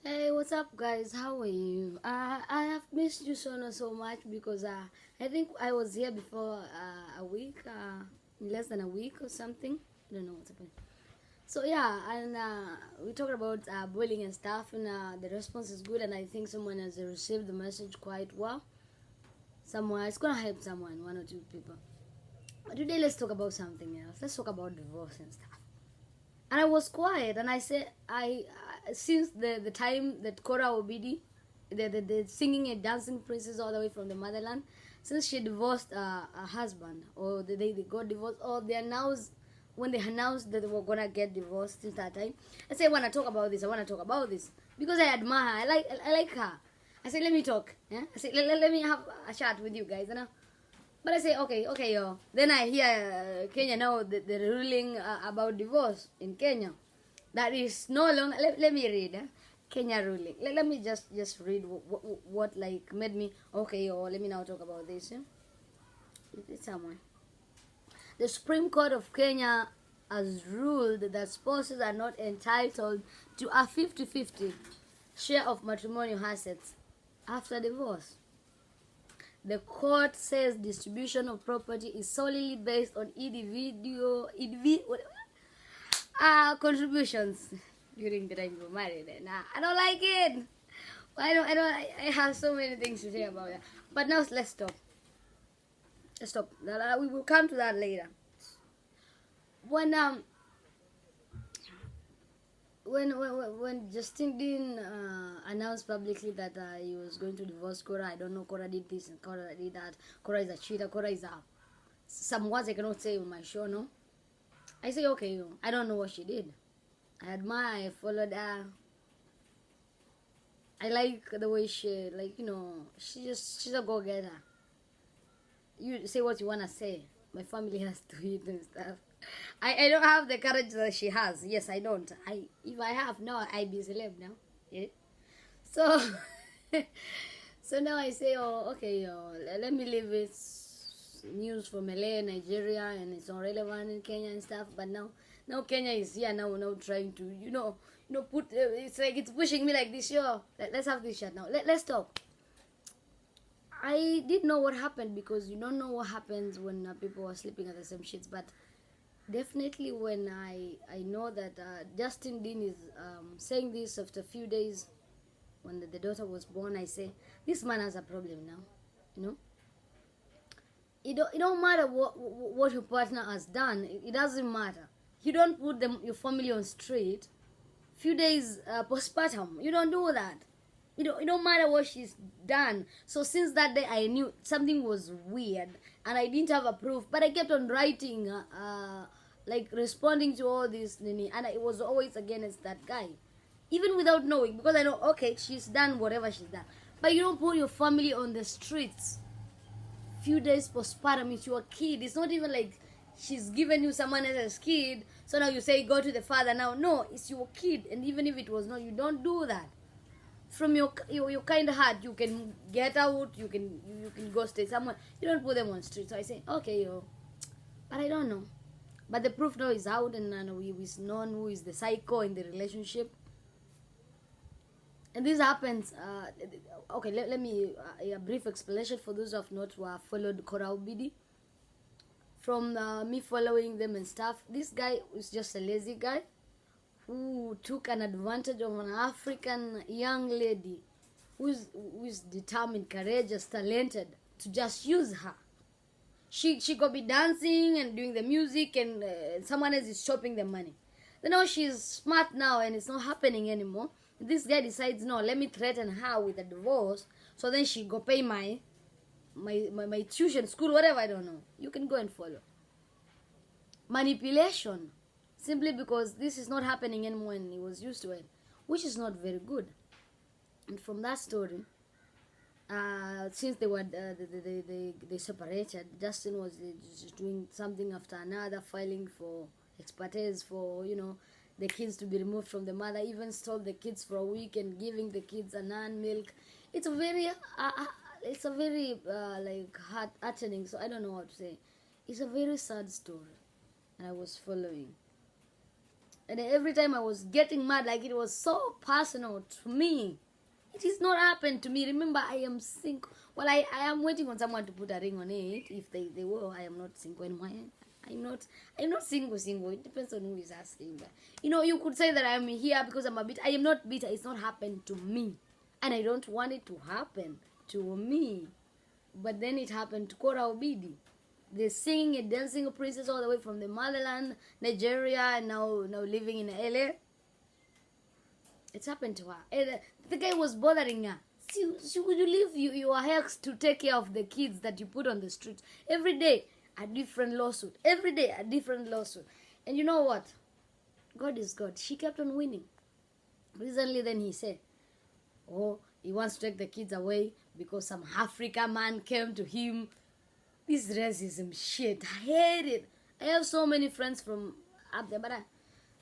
Hey, what's up, guys? How are you? I have missed you so much because I think I was here before a week, less than a week or something. I don't know what's happening. So yeah, and we talked about bullying and stuff, and the response is good, and I think someone has received the message quite well. Someone it's gonna help someone, one or two people. But today, let's talk about something else. Let's talk about divorce and stuff. And I was quiet, and I said, since the time that Cora Obidi, the singing and dancing princess all the way from the motherland, since she divorced her husband, or they got divorced, or they announced, when they announced that they were gonna get divorced since that time, I said, I wanna talk about this. I wanna talk about this because I admire her. I like her. I said, let me talk. Yeah. I said, let me have a chat with you guys. But I say, okay, yo. Then I hear Kenya now, the ruling about divorce in Kenya. That is no longer, let me read, Kenya ruling. Let me just read what like made me, okay, yo, let me now talk about this. Yeah? It's somewhere. The Supreme Court of Kenya has ruled that spouses are not entitled to a 50-50 share of matrimonial assets after divorce. The court says distribution of property is solely based on individual contributions during the time you were married. And I don't like it. I have so many things to say about that. But now let's stop. Let's stop. We will come to that later. When when Justin Dean announced publicly that he was going to divorce Cora, I don't know, Cora did this and Cora did that. Cora is a cheater. Cora is some words I cannot say on my show. No, I say okay. I don't know what she did. I admire. I followed her. I like the way she, like, she's a go-getter. You say what you wanna say. My family has to eat and stuff. I don't have the courage that she has. Yes, I don't. If I have, no, I'd be a celeb now. Yeah. So so now I say, oh, okay, let me leave it news from LA, Nigeria, and it's not relevant in Kenya and stuff. But now Kenya is here now trying to put it's like it's pushing me like this. Let's have this chat now. Let's talk. I did know what happened because you don't know what happens when people are sleeping at the same sheets, but definitely when I know that Justin Dean is saying this after a few days when the daughter was born, I say this man has a problem now. You know, it don't matter what your partner has done. It doesn't matter. You don't put your family on street. Few days postpartum, you don't do that. It don't matter what she's done. So since that day, I knew something was weird, and I didn't have a proof. But I kept on writing, like responding to all this, and it was always against that guy, even without knowing, because I know, okay, she's done whatever she's done. But you don't put your family on the streets. Few days postpartum, it's your kid. It's not even like she's given you someone else's kid, so now you say go to the father now. No, it's your kid, and even if it was not, you don't do that. From your kind heart, you can get out, you can go stay somewhere. You don't put them on street. So I say, okay, but I don't know. But the proof now is out, and we've known who is the psycho in the relationship. And this happens. Okay, let me a brief explanation for those who have not followed Cora Obidi. From me following them and stuff, this guy is just a lazy guy who took an advantage of an African young lady who is determined, courageous, talented, to just use her. She could be dancing and doing the music, and someone else is chopping the money. Then now she's smart now, and it's not happening anymore. This guy decides, no, let me threaten her with a divorce, so then she go pay my tuition, school, whatever, I don't know. You can go and follow. Manipulation. Simply because this is not happening anymore and he was used to it, which is not very good. And from that story, since they were they separated, Justin was just doing something after another, filing for expertise for the kids to be removed from the mother, even stole the kids for a week and giving the kids a non-milk. It's a very like heart-heartening. So I don't know what to say. It's a very sad story, and I was following. And every time I was getting mad, like it was so personal to me. It is not happened to me. Remember, I am single. Well, I am waiting on someone to put a ring on it. If they will, I am not single anymore. I'm not single. It depends on who is asking. But, you could say that I'm here because I'm a bit. I am not bitter. It's not happened to me. And I don't want it to happen to me. But then it happened to Kora Obidi. The singing and dancing princess all the way from the motherland, Nigeria, and now living in LA. It's happened to her. And the guy was bothering her. She would you leave your ex to take care of the kids that you put on the streets? Every day, a different lawsuit. Every day, a different lawsuit. And you know what? God is God. She kept on winning. Recently, then he said, oh, he wants to take the kids away because some African man came to him. This racism shit. I hate it. I have so many friends from up there, but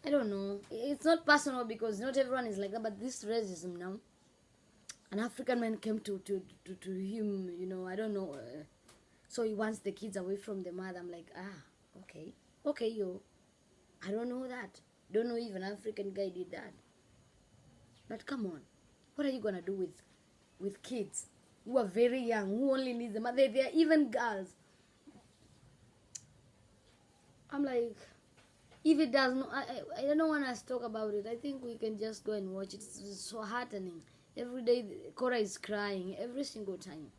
I don't know. It's not personal because not everyone is like that, but this racism now. An African man came to him, I don't know. So he wants the kids away from the mother. I'm like, okay. Okay, yo. I don't know that. Don't know if an African guy did that. But come on. What are you going to do with kids who are very young, who only need the mother? They are even girls. I'm like, if it does not, I don't want us to talk about it. I think we can just go and watch it. It's so heartening. Every day, Kora is crying every single time.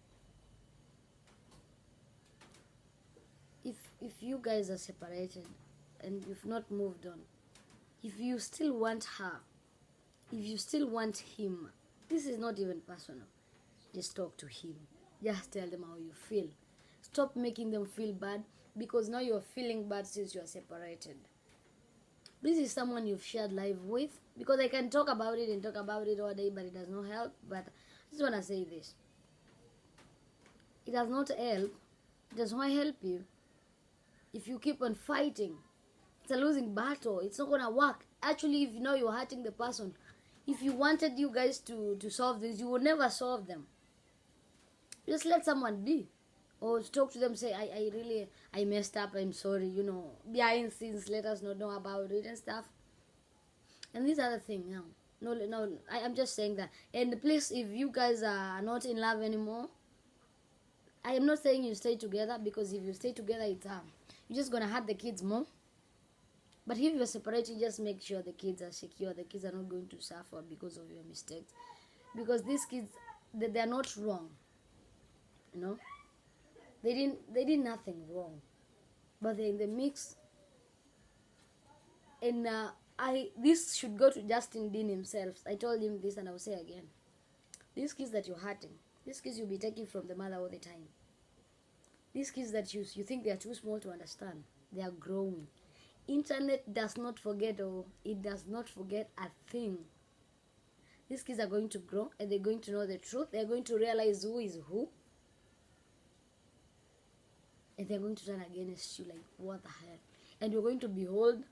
If you guys are separated and you've not moved on, if you still want her, if you still want him, this is not even personal. Just talk to him. Just tell them how you feel. Stop making them feel bad because now you're feeling bad since you're separated. This is someone you've shared life with, because I can talk about it all day, but it does not help. But I just want to say this. It does not help. It does not help you. If you keep on fighting, it's a losing battle. It's not going to work. Actually, if you know you're hurting the person, if you wanted you guys to solve this, you would never solve them. Just let someone be. Or talk to them, say, I messed up, I'm sorry, behind scenes, let us not know about it and stuff. And this other thing, no, I'm just saying that. And please, if you guys are not in love anymore, I am not saying you stay together, because if you stay together, it's you're just gonna hurt the kids more. But if you're separated, just make sure the kids are secure. The kids are not going to suffer because of your mistakes. Because these kids, they are not wrong, They did nothing wrong, but they're in the mix. And this should go to Justin Dean himself. I told him this, and I will say again. These kids that you're hurting, these kids you'll be taking from the mother all the time. These kids that you think they are too small to understand, they are growing. Internet does not forget, it does not forget a thing. These kids are going to grow, and they're going to know the truth. They're going to realize who is who. And they're going to turn against you like, what the hell? And you're going to behold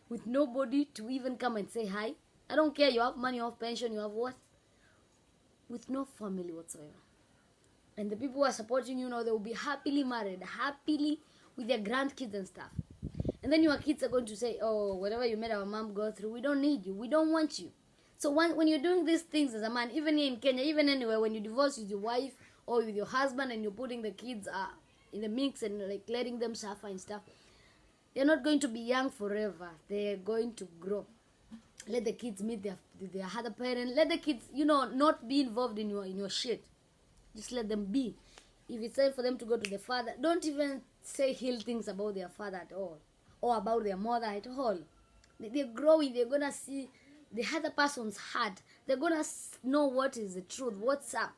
with nobody to even come and say hi. I don't care, you have money, you have pension, you have what? With no family whatsoever. And the people who are supporting you, they will be happily married, happily with their grandkids and stuff. And then your kids are going to say, oh, whatever you made our mom go through, we don't need you, we don't want you. So when you're doing these things as a man, even here in Kenya, even anywhere, when you divorce with your wife or with your husband and you're putting the kids in the mix and like letting them suffer and stuff, they're not going to be young forever. They're going to grow. Let the kids meet their other parent. Let the kids, not be involved in your shit. Just let them be. If it's time for them to go to the father, don't even say ill things about their father at all, or about their mother at all. They're growing. They're gonna see the other person's heart. They're gonna know what is the truth, what's up.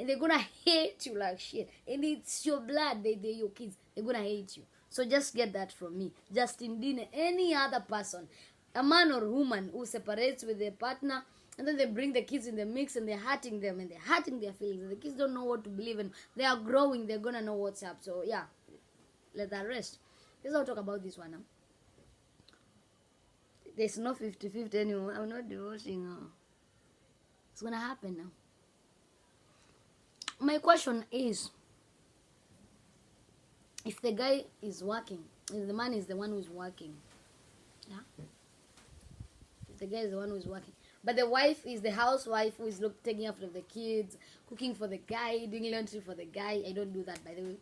And they're gonna hate you like shit. And it's your blood, they're your kids. They're gonna hate you. So just get that from me. Justin Dean, any other person, a man or woman who separates with their partner, and then they bring the kids in the mix and they're hurting them and they're hurting their feelings. And the kids don't know what to believe in. They are growing, they're gonna know what's up. So yeah, let that rest. Let's not talk about this one now. There's no 50-50 anymore. I'm not divorcing. It's gonna happen now. My question is, if the guy is working, if the man is the one who's working, yeah, the guy is the one who's working. But the wife is the housewife who is taking after the kids, cooking for the guy, doing laundry for the guy. I don't do that, by the way.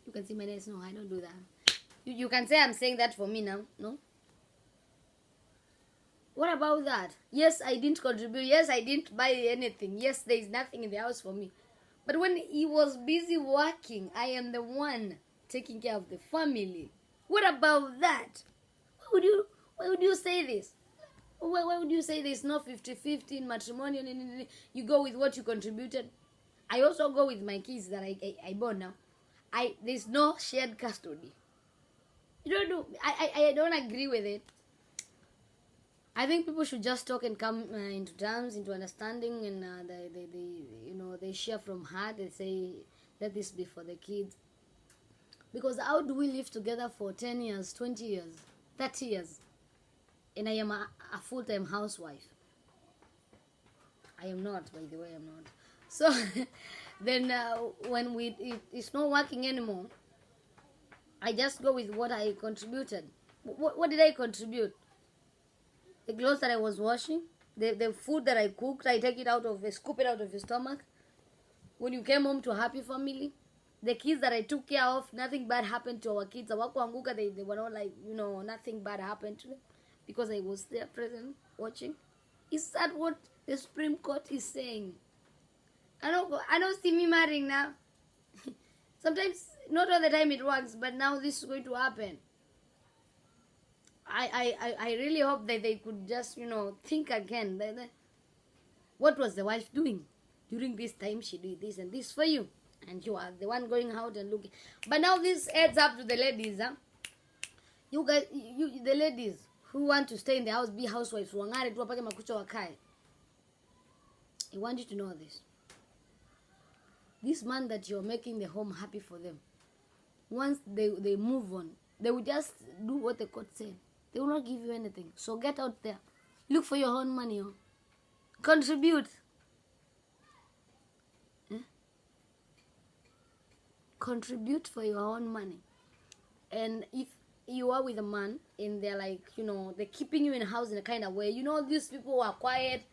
You can see my nails. No, I don't do that. You can say I'm saying that for me now. No? What about that? Yes, I didn't contribute. Yes, I didn't buy anything. Yes, there is nothing in the house for me. But when he was busy working, I am the one taking care of the family. What about that? Why would you say this? Why would you say there's no 50-50 in matrimonial? You go with what you contributed. I also go with my kids that I born now. There's no shared custody. You don't do. I don't agree with it. I think people should just talk and come into terms, into understanding, and they share from heart. They say, let this be for the kids. Because how do we live together for 10 years, 20 years, 30 years, and I am a full-time housewife? I am not, by the way, I'm not. So then when it's not working anymore, I just go with what I contributed. What did I contribute? The clothes that I was washing, the food that I cooked, I scoop it out of your stomach. When you came home to a happy family, the kids that I took care of, nothing bad happened to our kids. They were not like, nothing bad happened to them because I was there present watching. Is that what the Supreme Court is saying? I don't see me marrying now. Sometimes, not all the time it works, but now this is going to happen. I really hope that they could just, think again. What was the wife doing? During this time, she did this and this for you. And you are the one going out and looking. But now this adds up to the ladies, huh? You guys, the ladies who want to stay in the house, be housewives, I want you to know this. This man that you're making the home happy for them, once they move on, they will just do what the court said. They will not give you anything. So get out there. Look for your own money. Contribute. Contribute for your own money. And if you are with a man and they're like, they're keeping you in a house in a kind of way. These people who are quiet,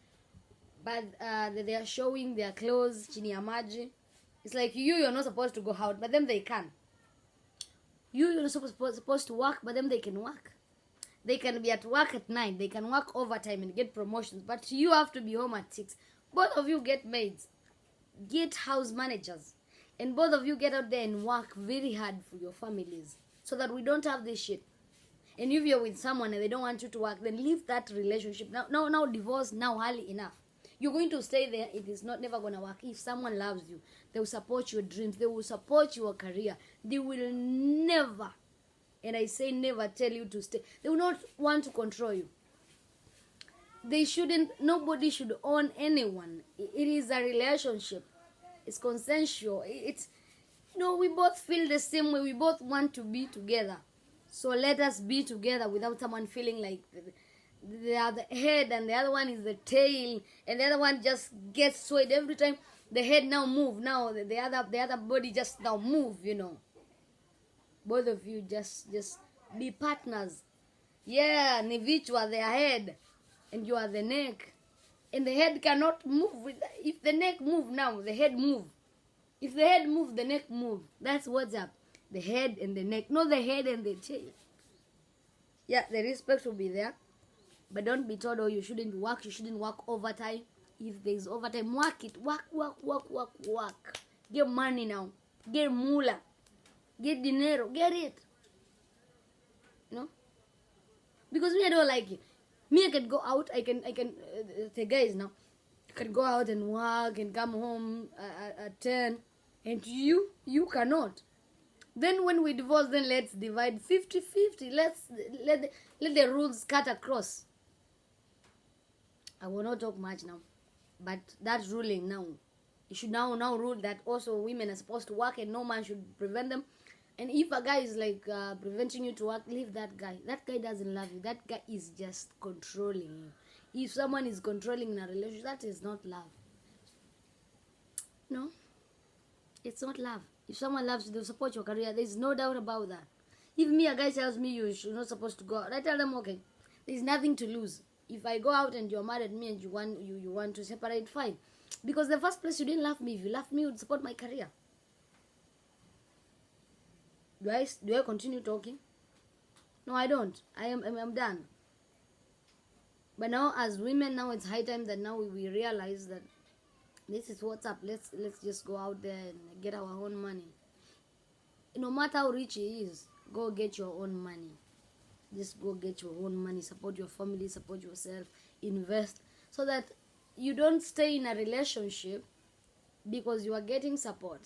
but they are showing their clothes, chini ya maji. It's like you're not supposed to go out, but then they can. You're not supposed to work, but then they can work. They can be at work at 9. They can work overtime and get promotions. But you have to be home at 6. Both of you get maids. Get house managers. And both of you get out there and work very hard for your families. So that we don't have this shit. And if you're with someone and they don't want you to work, then leave that relationship. Now divorce now early enough. You're going to stay there. It is never going to work. If someone loves you, they will support your dreams. They will support your career. They will never, and I say never, tell you to stay. They will not want to control you. Nobody should own anyone. It is a relationship. It's consensual. We both feel the same way. We both want to be together. So let us be together without someone feeling like they are the head and the other one is the tail, and the other one just gets swayed every time the head now move. Now the other body just now move. Both of you just be partners. Yeah, Nivichu are their head, and you are the neck, and the head cannot move. If the neck move now, the head move. If the head move, the neck move. That's what's up. The head and the neck, not the head and the tail. Yeah, the respect will be there. But don't be told, you shouldn't work. You shouldn't work overtime. If there's overtime, work it. Work. Get money now. Get moolah. Get dinero. Get it. Because me, I don't like it. Me, I can go out. The guys now, can go out and work and come home at 10. And you cannot. Then when we divorce, then let's divide 50-50. Let the rules cut across. I will not talk much now, but that ruling now, you should now rule that also women are supposed to work and no man should prevent them. And if a guy is like preventing you to work, leave that guy. That guy doesn't love you. That guy is just controlling you. If someone is controlling in a relationship, that is not love. No, it's not love. If someone loves you, they'll support your career. There's no doubt about that. If a guy tells me you're not supposed to go out, I tell them, okay, there's nothing to lose. If I go out and you're mad at me and you want to separate, fine. Because the first place, you didn't love me. If you loved me, you would support my career. Do I continue talking? No, I don't. I'm done. But now, as women, now it's high time that now we realize that this is what's up. Let's just go out there and get our own money. No matter how rich he is, go get your own money. Just go get your own money. Support your family. Support yourself. Invest so that you don't stay in a relationship because you are getting support.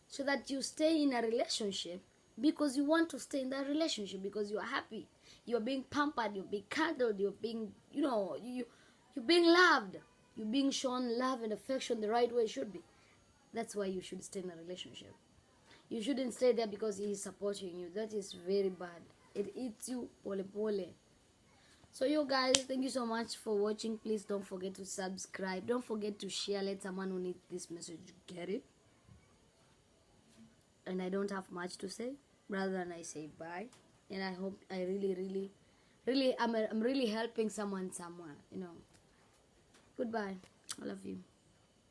So that you stay in a relationship because you want to stay in that relationship, because you are happy, you're being pampered, you're being cuddled, you're being, you're being loved, you're being shown love and affection the right way it should be. That's why you should stay in a relationship. You shouldn't stay there because he is supporting you. That is very bad. It eats you pole pole. So you guys, thank you so much for watching. Please don't forget to subscribe. Don't forget to share. Let someone who needs this message get it. And I don't have much to say rather than I say bye. And I hope I I'm really helping someone somewhere, Goodbye. I love you.